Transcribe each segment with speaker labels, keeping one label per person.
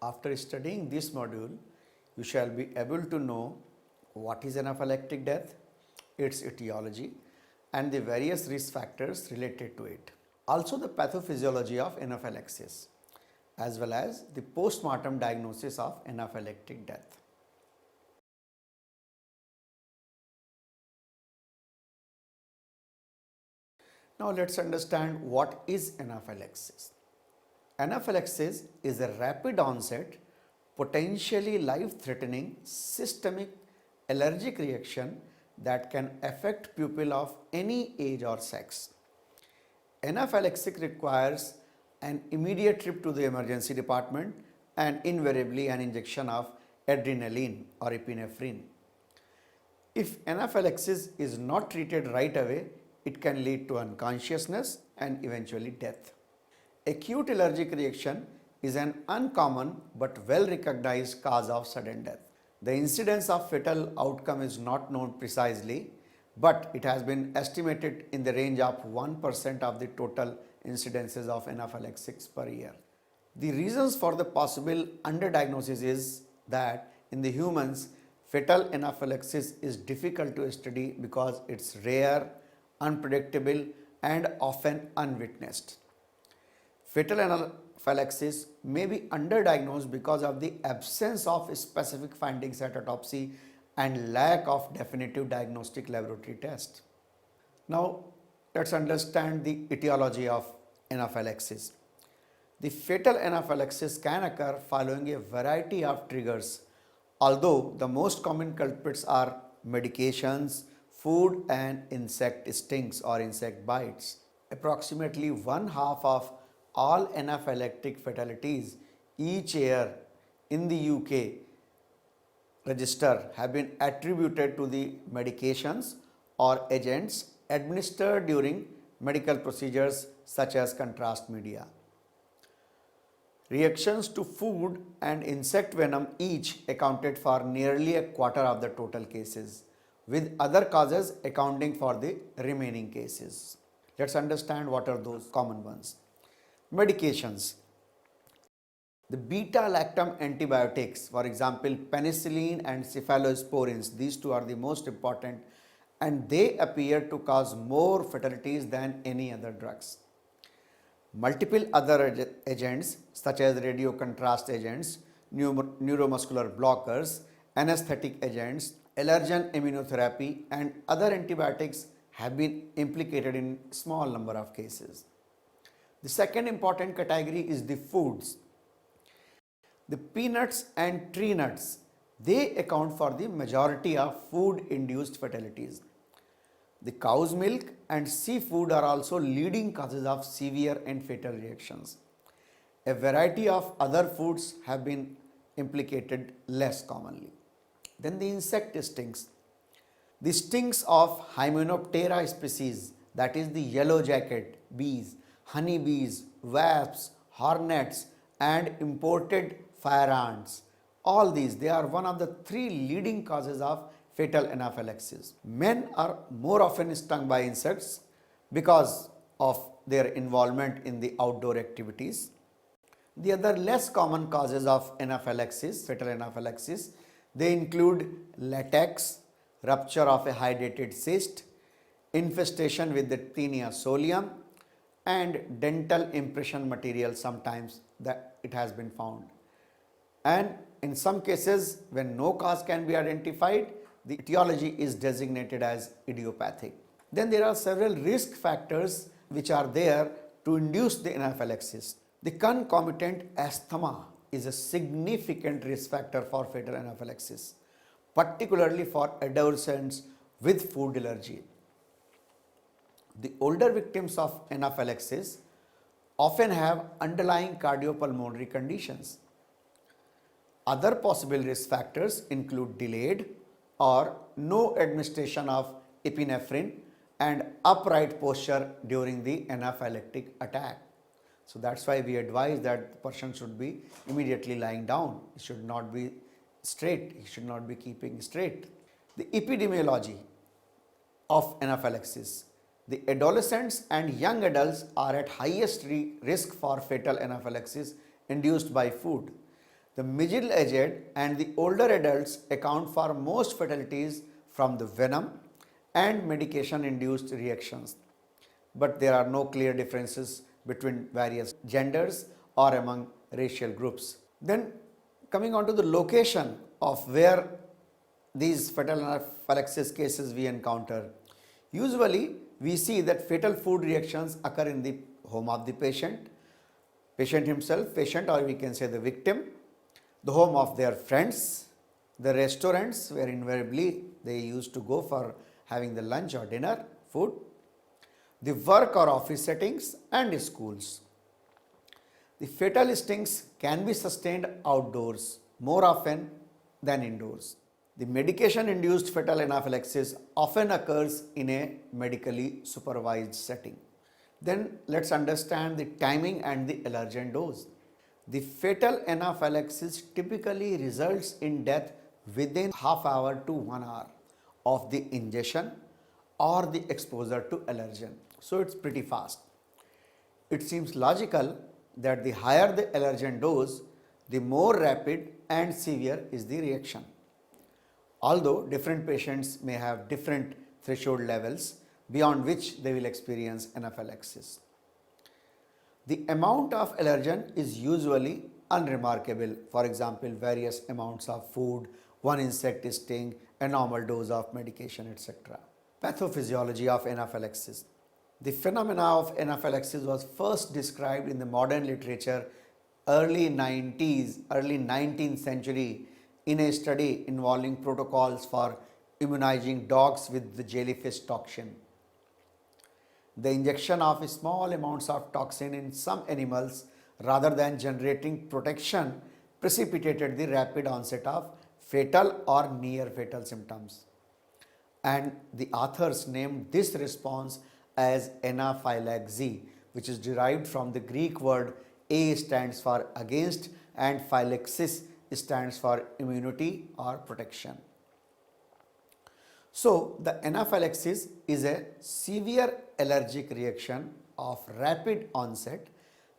Speaker 1: After studying this module, you shall be able to know what is anaphylactic death, its etiology, and the various risk factors related to it. Also the pathophysiology of anaphylaxis, as well as the postmortem diagnosis of anaphylactic death. Now let's understand what is anaphylaxis. Anaphylaxis is a rapid onset, potentially life-threatening systemic allergic reaction that can affect people of any age or sex. Anaphylaxis requires an immediate trip to the emergency department and invariably an injection of adrenaline or epinephrine. If anaphylaxis is not treated right away, it can lead to unconsciousness and eventually death. Acute allergic reaction is an uncommon but well recognized cause of sudden death. The incidence of fatal outcome is not known precisely, but it has been estimated in the range of 1% of the total incidences of anaphylaxis per year. The reasons for the possible underdiagnosis is that in the humans, fatal anaphylaxis is difficult to study because it's rare, unpredictable, and often unwitnessed. Fatal anaphylaxis may be underdiagnosed because of the absence of specific findings at autopsy and lack of definitive diagnostic laboratory tests. Now, let's understand the etiology of anaphylaxis. The fatal anaphylaxis can occur following a variety of triggers, although the most common culprits are medications, food, and insect stings or insect bites. Approximately one half of all anaphylactic fatalities each year in the UK register have been attributed to the medications or agents administered during medical procedures such as contrast media. Reactions to food and insect venom each accounted for nearly a quarter of the total cases, with other causes accounting for the remaining cases. Let's understand what are those common ones. Medications. The beta-lactam antibiotics, for example, penicillin and cephalosporins, these two are the most important, and they appear to cause more fatalities than any other drugs. Multiple other agents such as radiocontrast agents, neuromuscular blockers, anesthetic agents, allergen immunotherapy, and other antibiotics have been implicated in small number of cases. The second important category is the foods. The peanuts and tree nuts, they account for the majority of food-induced fatalities. The cow's milk and seafood are also leading causes of severe and fatal reactions. A variety of other foods have been implicated less commonly. Then the insect stings. The stings of Hymenoptera species, that is the yellow jacket bees, honeybees, wasps, hornets, and imported fire ants. All these, they are one of the three leading causes of fatal anaphylaxis. Men are more often stung by insects because of their involvement in the outdoor activities. The other less common causes of anaphylaxis, fatal anaphylaxis, they include latex, rupture of a hydrated cyst, infestation with the Taenia solium, and dental impression material sometimes that it has been found. And in some cases, when no cause can be identified, the etiology is designated as idiopathic. Then there are several risk factors which are there to induce the anaphylaxis. The concomitant asthma is a significant risk factor for fatal anaphylaxis, particularly for adolescents with food allergy. The older victims of anaphylaxis often have underlying cardiopulmonary conditions. Other possible risk factors include delayed or no administration of epinephrine and upright posture during the anaphylactic attack. So that's why we advise that the person should be immediately lying down. He should not be straight. He should not be keeping straight. The epidemiology of anaphylaxis. The adolescents and young adults are at highest risk for fatal anaphylaxis induced by food. The middle-aged and the older adults account for most fatalities from the venom and medication-induced reactions, but there are no clear differences between various genders or among racial groups. Then coming on to the location of where these fatal anaphylaxis cases we encounter. Usually we see that fatal food reactions occur in the home of the patient himself, patient, or we can say the victim, the home of their friends, the restaurants where invariably they used to go for having the lunch or dinner food, the work or office settings, and schools. The fatal stings can be sustained outdoors more often than indoors. The medication-induced fatal anaphylaxis often occurs in a medically supervised setting. Then let's understand the timing and the allergen dose. The fatal anaphylaxis typically results in death within half hour to 1 hour of the ingestion or the exposure to allergen. So it's pretty fast. It seems logical that the higher the allergen dose, the more rapid and severe is the reaction. Although different patients may have different threshold levels beyond which they will experience anaphylaxis. The amount of allergen is usually unremarkable. For example, various amounts of food, one insect sting, a normal dose of medication, etc. Pathophysiology of anaphylaxis. The phenomena of anaphylaxis was first described in the modern literature early 19th century in a study involving protocols for immunizing dogs with the jellyfish toxin. The injection of small amounts of toxin in some animals rather than generating protection precipitated the rapid onset of fatal or near fatal symptoms. And the authors named this response as anaphylaxis, which is derived from the Greek word A stands for against and phylaxis stands for immunity or protection. So the anaphylaxis is a severe allergic reaction of rapid onset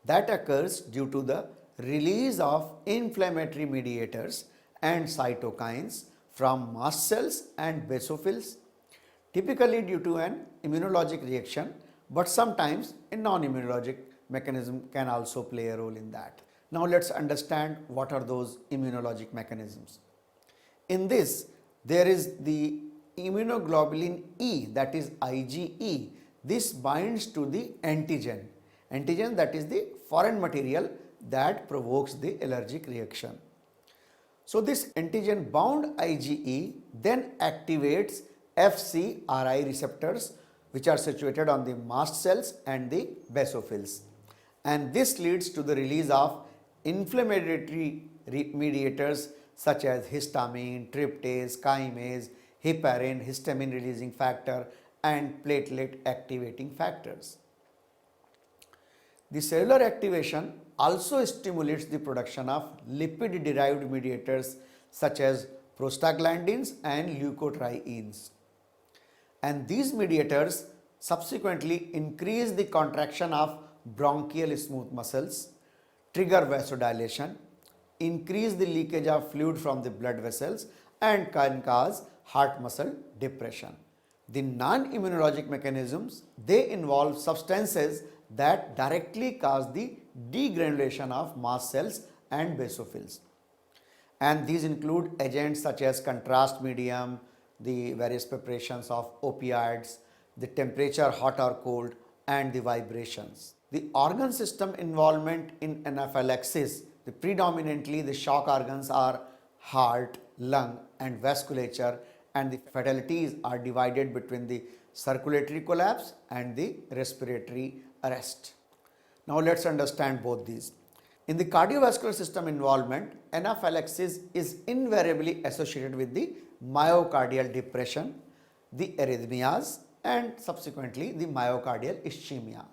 Speaker 1: that occurs due to the release of inflammatory mediators and cytokines from mast cells and basophils, typically due to an immunologic reaction, but sometimes a non-immunologic mechanism can also play a role in that. Now let's understand what are those immunologic mechanisms. In this, there is the immunoglobulin E, that is IgE. This binds to the antigen that is the foreign material that provokes the allergic reaction. So this antigen bound IgE then activates FcRI receptors, which are situated on the mast cells and the basophils, and this leads to the release of inflammatory mediators such as histamine, tryptase, chymase, heparin, histamine releasing factor, and platelet activating factors. The cellular activation also stimulates the production of lipid derived mediators such as prostaglandins and leukotrienes. And these mediators subsequently increase the contraction of bronchial smooth muscles, trigger vasodilation, increase the leakage of fluid from the blood vessels, and can cause heart muscle depression. The non-immunologic mechanisms, they involve substances that directly cause the degranulation of mast cells and basophils. And these include agents such as contrast medium, the various preparations of opioids, the temperature hot or cold, and the vibrations. The organ system involvement in anaphylaxis, predominantly the shock organs are heart, lung, and vasculature, and the fatalities are divided between the circulatory collapse and the respiratory arrest. Now let's understand both these. In the cardiovascular system involvement, anaphylaxis is invariably associated with the myocardial depression, the arrhythmias, and subsequently the myocardial ischemia.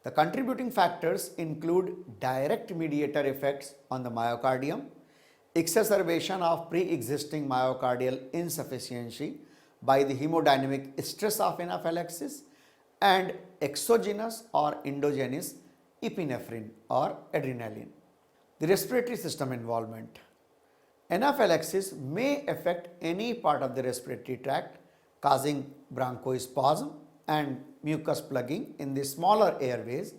Speaker 1: The contributing factors include direct mediator effects on the myocardium, exacerbation of pre-existing myocardial insufficiency by the hemodynamic stress of anaphylaxis, and exogenous or endogenous epinephrine or adrenaline. The respiratory system involvement. Anaphylaxis may affect any part of the respiratory tract, causing bronchospasm and mucus plugging in the smaller airways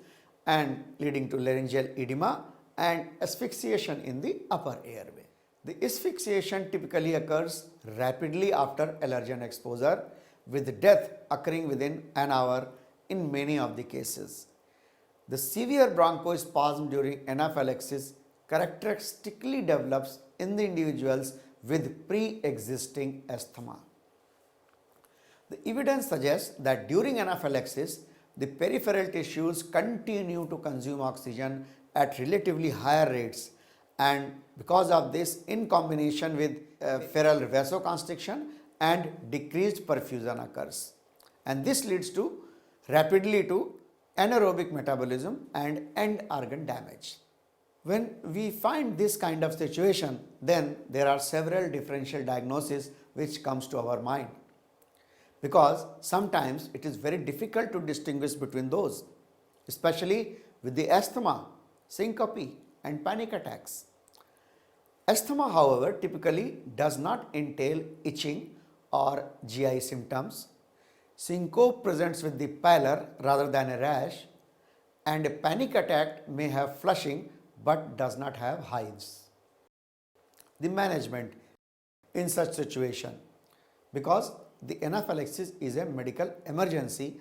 Speaker 1: and leading to laryngeal edema and asphyxiation in the upper airway. The asphyxiation typically occurs rapidly after allergen exposure, with death occurring within an hour in many of the cases. The severe bronchospasm during anaphylaxis characteristically develops in the individuals with pre-existing asthma. The evidence suggests that during anaphylaxis, the peripheral tissues continue to consume oxygen at relatively higher rates, and because of this, in combination with feral vasoconstriction and decreased perfusion occurs, and this leads to rapidly to anaerobic metabolism and end organ damage. When we find this kind of situation, then there are several differential diagnoses which comes to our mind, because sometimes it is very difficult to distinguish between those, especially with the asthma, syncope and panic attacks. Asthma, however, typically does not entail itching or GI symptoms. Syncope presents with the pallor rather than a rash, and a panic attack may have flushing but does not have hives. The management in such situation, because the anaphylaxis is a medical emergency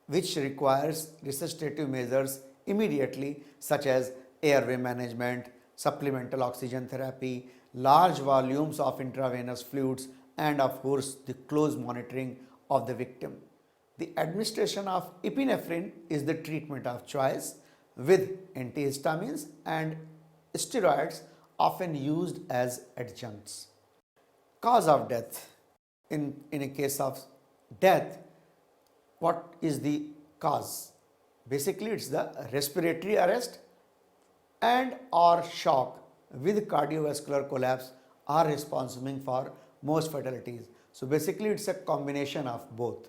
Speaker 1: which requires resuscitative measures immediately, such as airway management, supplemental oxygen therapy, large volumes of intravenous fluids, and of course the close monitoring of the victim. The administration of epinephrine is the treatment of choice, with antihistamines and steroids often used as adjuncts. Cause of death. In a case of death, what is the cause? Basically, it's the respiratory arrest and or shock with cardiovascular collapse are responsible for most fatalities. So basically, it's a combination of both.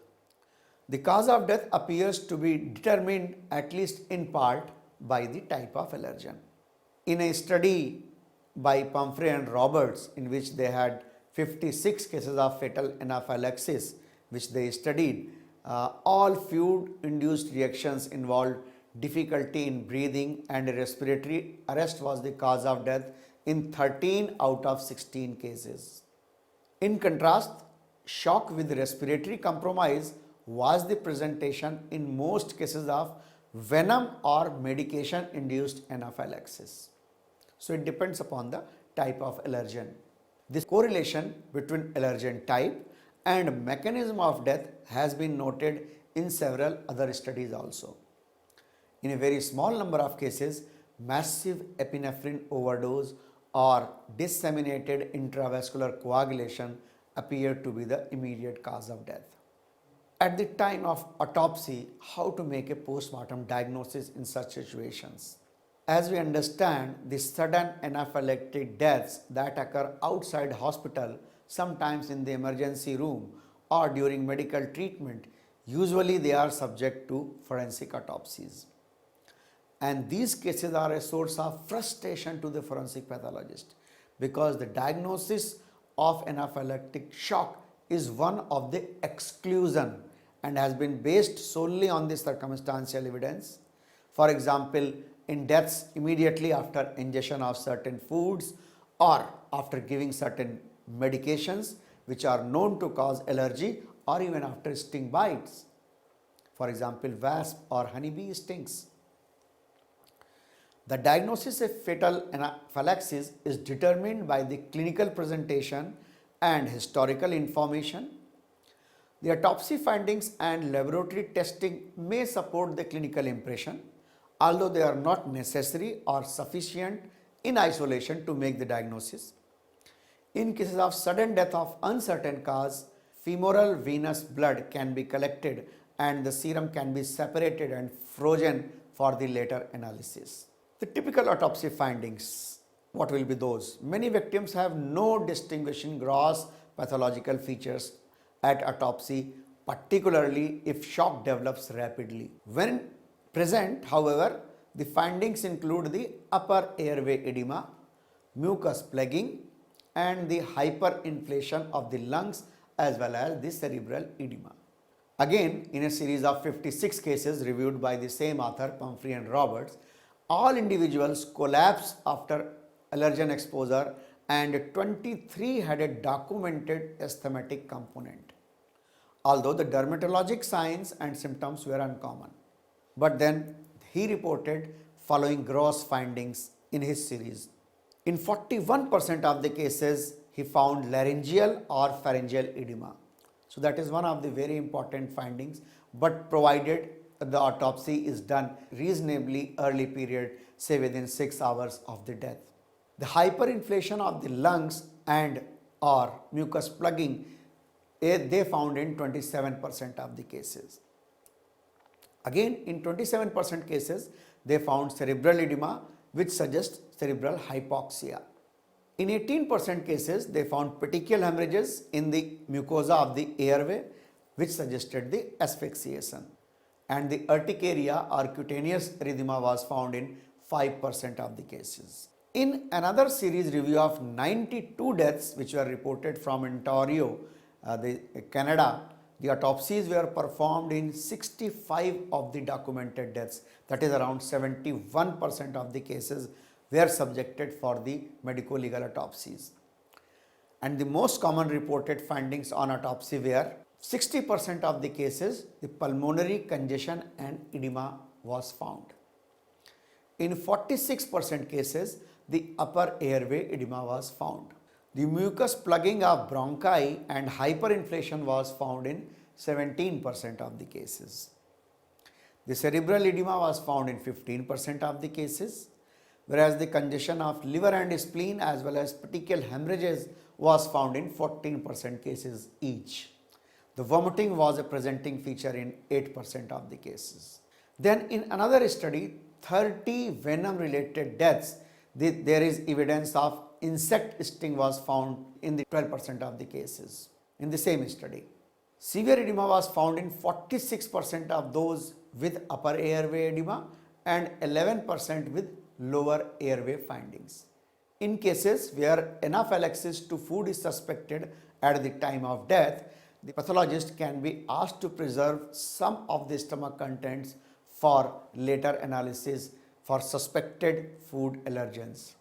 Speaker 1: The cause of death appears to be determined, at least in part, by the type of allergen. In a study by Pumphrey and Roberts, in which they had 56 cases of fatal anaphylaxis, which they studied, all food-induced reactions involved difficulty in breathing, and a respiratory arrest was the cause of death in 13 out of 16 cases. In contrast, shock with respiratory compromise was the presentation in most cases of venom or medication induced anaphylaxis. So it depends upon the type of allergen. This correlation between allergen type and mechanism of death has been noted in several other studies also. In a very small number of cases, massive epinephrine overdose or disseminated intravascular coagulation appeared to be the immediate cause of death. At the time of autopsy, how to make a postmortem diagnosis in such situations? As we understand, the sudden anaphylactic deaths that occur outside hospital, sometimes in the emergency room or during medical treatment, usually they are subject to forensic autopsies. And these cases are a source of frustration to the forensic pathologist, because the diagnosis of anaphylactic shock is one of the exclusion and has been based solely on the circumstantial evidence. For example, in deaths immediately after ingestion of certain foods or after giving certain medications which are known to cause allergy, or even after sting bites. For example, wasp or honeybee stings. The diagnosis of fatal anaphylaxis is determined by the clinical presentation and historical information. The autopsy findings and laboratory testing may support the clinical impression, although they are not necessary or sufficient in isolation to make the diagnosis. In cases of sudden death of uncertain cause, femoral venous blood can be collected and the serum can be separated and frozen for the later analysis. The typical autopsy findings, what will be those? Many victims have no distinguishing gross pathological features at autopsy, particularly if shock develops rapidly. When present, however, The findings include the upper airway edema, mucus plugging, and the hyperinflation of the lungs as well as the cerebral edema. Again, in a series of 56 cases reviewed by the same author, Pumphrey and Roberts, all individuals collapsed after allergen exposure and 23 had a documented asthmatic component, although the dermatologic signs and symptoms were uncommon. But then he reported following gross findings in his series. In 41% of the cases, he found laryngeal or pharyngeal edema. So that is one of the very important findings, but provided the autopsy is done reasonably early period, say within 6 hours of the death. The hyperinflation of the lungs and or mucus plugging, they found in 27% of the cases. Again, in 27% cases, they found cerebral edema, which suggests cerebral hypoxia. In 18% cases, they found petechial hemorrhages in the mucosa of the airway, which suggested the asphyxiation. And the urticaria or cutaneous erythema was found in 5% of the cases. In another series review of 92 deaths which were reported from Ontario, Canada, the autopsies were performed in 65 of the documented deaths, that is around 71% of the cases were subjected for the medico-legal autopsies. And the most common reported findings on autopsy were 60% of the cases the pulmonary congestion and edema was found. In 46% cases the upper airway edema was found. The mucus plugging of bronchi and hyperinflation was found in 17% of the cases. The cerebral edema was found in 15% of the cases, whereas the congestion of liver and spleen as well as petechial hemorrhages was found in 14% cases each. The vomiting was a presenting feature in 8% of the cases. Then in another study, 30 venom related deaths, there is evidence of insect sting was found in the 12% of the cases in the same study. Severe edema was found in 46% of those with upper airway edema and 11% with lower airway findings. In cases where anaphylaxis to food is suspected at the time of death, the pathologist can be asked to preserve some of the stomach contents for later analysis for suspected food allergens.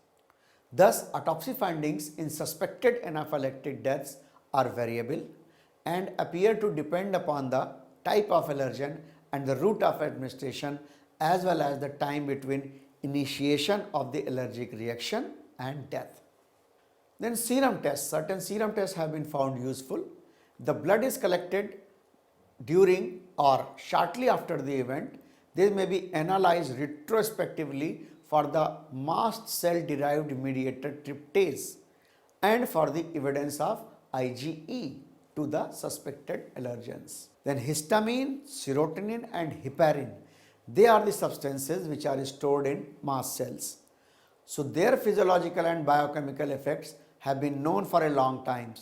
Speaker 1: Thus, autopsy findings in suspected anaphylactic deaths are variable and appear to depend upon the type of allergen and the route of administration as well as the time between initiation of the allergic reaction and death. Then serum tests. Certain serum tests have been found useful. The blood is collected during or shortly after the event. They may be analyzed retrospectively for the mast cell derived mediator tryptase and for the evidence of IgE to the suspected allergens. Then histamine, serotonin and heparin, they are the substances which are stored in mast cells. So their physiological and biochemical effects have been known for a long time,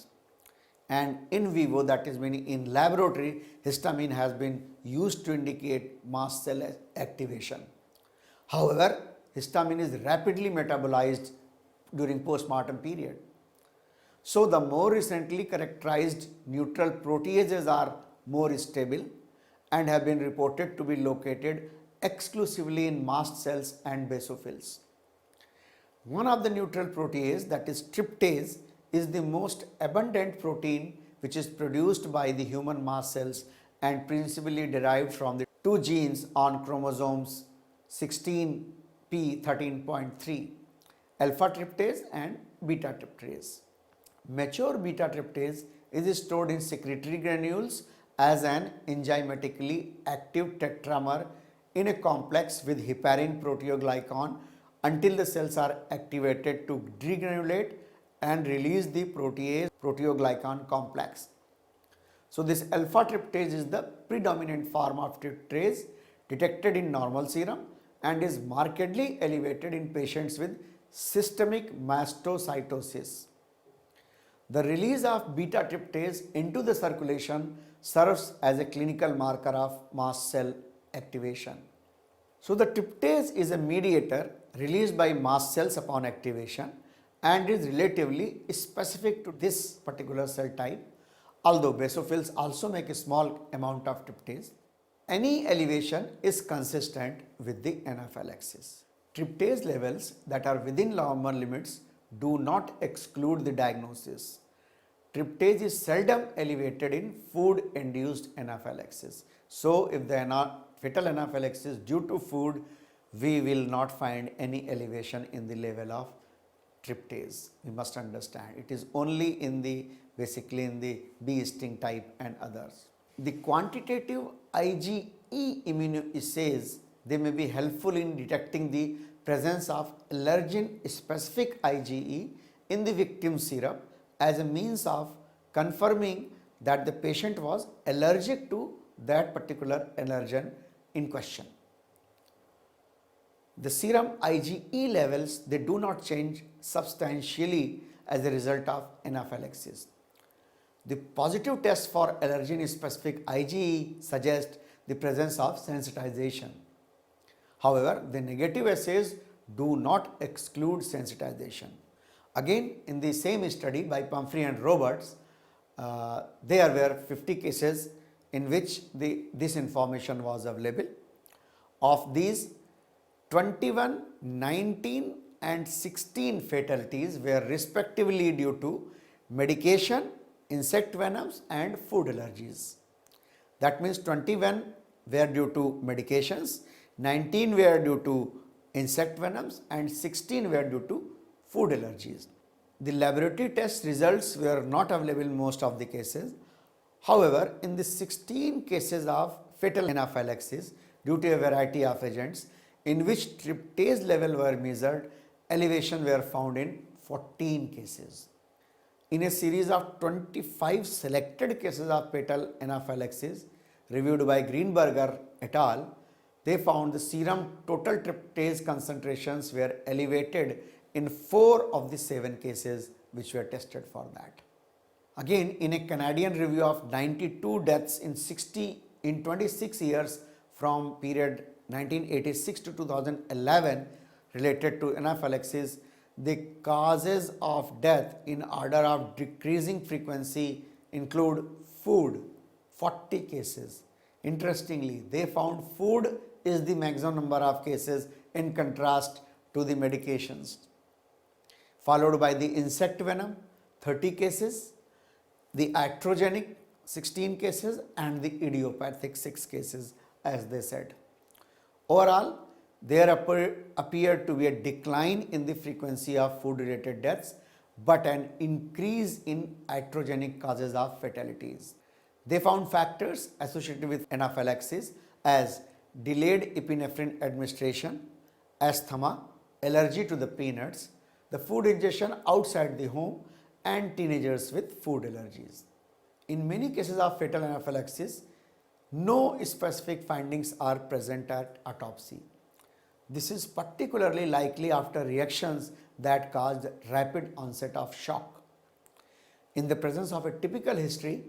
Speaker 1: and in vivo, that is meaning in laboratory, histamine has been used to indicate mast cell activation. However, histamine is rapidly metabolized during postmortem period. So the more recently characterized neutral proteases are more stable and have been reported to be located exclusively in mast cells and basophils. One of the neutral protease, that is tryptase, is the most abundant protein which is produced by the human mast cells and principally derived from the two genes on chromosomes 16p13.3, alpha tryptase and beta tryptase. Mature beta tryptase is stored in secretory granules as an enzymatically active tetramer in a complex with heparin proteoglycan until the cells are activated to degranulate and release the proteoglycan complex. So this alpha tryptase is the predominant form of tryptase detected in normal serum and is markedly elevated in patients with systemic mastocytosis. The release of beta tryptase into the circulation serves as a clinical marker of mast cell activation. So the tryptase is a mediator released by mast cells upon activation and is relatively specific to this particular cell type, although basophils also make a small amount of tryptase. Any elevation is consistent with the anaphylaxis. Tryptase levels that are within normal limits do not exclude the diagnosis. Tryptase is seldom elevated in food-induced anaphylaxis. So, if the fetal anaphylaxis due to food, we will not find any elevation in the level of tryptase. We must understand it is only in the basically in the bee sting type and others. The quantitative IgE immunoassays, they may be helpful in detecting the presence of allergen specific IgE in the victim serum as a means of confirming that the patient was allergic to that particular allergen in question. The serum IgE levels, they do not change substantially as a result of anaphylaxis. The positive test for allergen specific IgE suggests the presence of sensitization. However, the negative assays do not exclude sensitization. Again, in the same study by Pumphrey and Roberts, there were 50 cases in which this information was available. Of these, 21, 19 and 16 fatalities were respectively due to medication, insect venoms and food allergies. That means 21 were due to medications, 19 were due to insect venoms and 16 were due to food allergies. The laboratory test results were not available in most of the cases. However, in the 16 cases of fatal anaphylaxis due to a variety of agents in which tryptase level were measured, elevation were found in 14 cases. In a series of 25 selected cases of fatal anaphylaxis reviewed by Greenberger et al., they found the serum total tryptase concentrations were elevated in 4 of the 7 cases which were tested for that. Again, in a Canadian review of 92 deaths in 26 years from period 1986 to 2011 related to anaphylaxis, the causes of death in order of decreasing frequency include food, 40 cases. Interestingly, they found food is the maximum number of cases in contrast to the medications, followed by the insect venom, 30 cases, the iatrogenic, 16 cases and the idiopathic, 6 cases as they said. Overall, there appeared to be a decline in the frequency of food-related deaths, but an increase in iatrogenic causes of fatalities. They found factors associated with anaphylaxis as delayed epinephrine administration, asthma, allergy to the peanuts, the food ingestion outside the home, and teenagers with food allergies. In many cases of fatal anaphylaxis, no specific findings are present at autopsy. This is particularly likely after reactions that caused rapid onset of shock. In the presence of a typical history,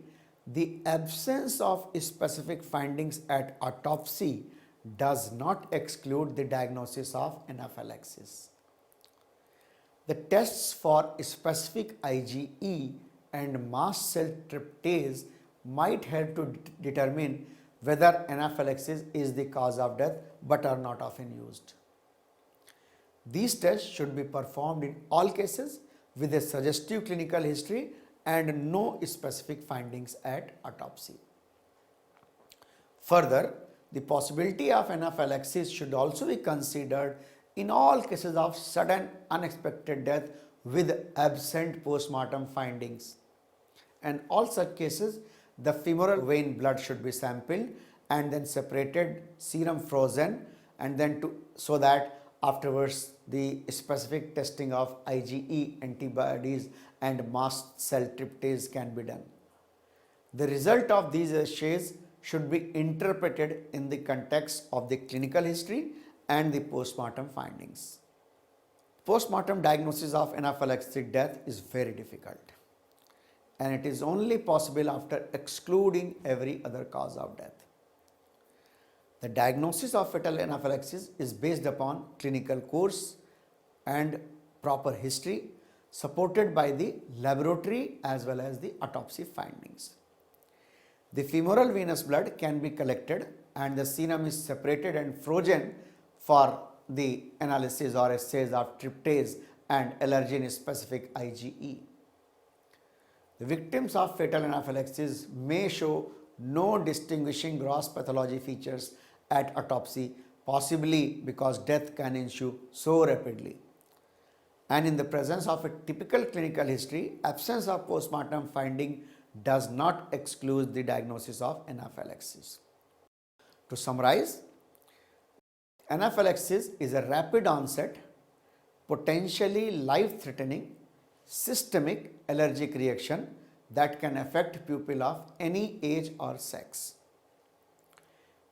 Speaker 1: the absence of specific findings at autopsy does not exclude the diagnosis of anaphylaxis. The tests for specific IgE and mast cell tryptase might help to determine whether anaphylaxis is the cause of death, but are not often used. These tests should be performed in all cases with a suggestive clinical history and no specific findings at autopsy. Further, the possibility of anaphylaxis should also be considered in all cases of sudden unexpected death with absent postmortem findings. And all such cases, the femoral vein blood should be sampled and then separated, serum frozen, and then so that afterwards the specific testing of IgE antibodies and mast cell tryptase can be done. The result of these assays should be interpreted in the context of the clinical history and the postmortem findings. Postmortem diagnosis of anaphylactic death is very difficult, and it is only possible after excluding every other cause of death. The diagnosis of fatal anaphylaxis is based upon clinical course and proper history supported by the laboratory as well as the autopsy findings. The femoral venous blood can be collected and the serum is separated and frozen for the analysis or assays of tryptase and allergen specific IgE. The victims of fatal anaphylaxis may show no distinguishing gross pathology features at autopsy, possibly because death can ensue so rapidly. And in the presence of a typical clinical history, absence of postmortem finding does not exclude the diagnosis of anaphylaxis. To summarize, anaphylaxis is a rapid onset, potentially life-threatening, systemic allergic reaction that can affect people of any age or sex.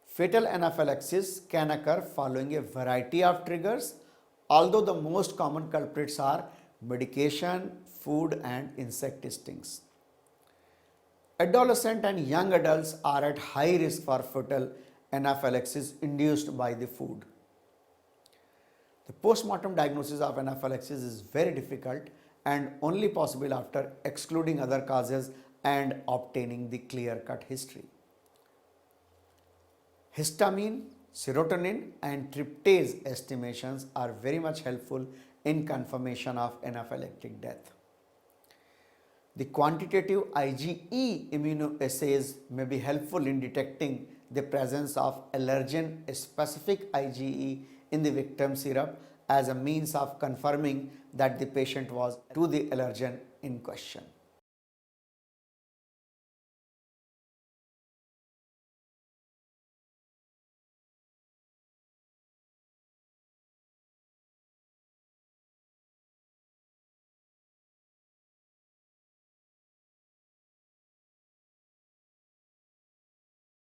Speaker 1: Fatal anaphylaxis can occur following a variety of triggers, although the most common culprits are medication, food, and insect stings. Adolescent and young adults are at high risk for fatal anaphylaxis induced by the food. The postmortem diagnosis of anaphylaxis is very difficult and only possible after excluding other causes and obtaining the clear-cut history. Histamine, serotonin and tryptase estimations are very much helpful in confirmation of anaphylactic death. The quantitative IgE immunoassays may be helpful in detecting the presence of allergen-specific IgE in the victim serum as a means of confirming that the patient was to the allergen in question.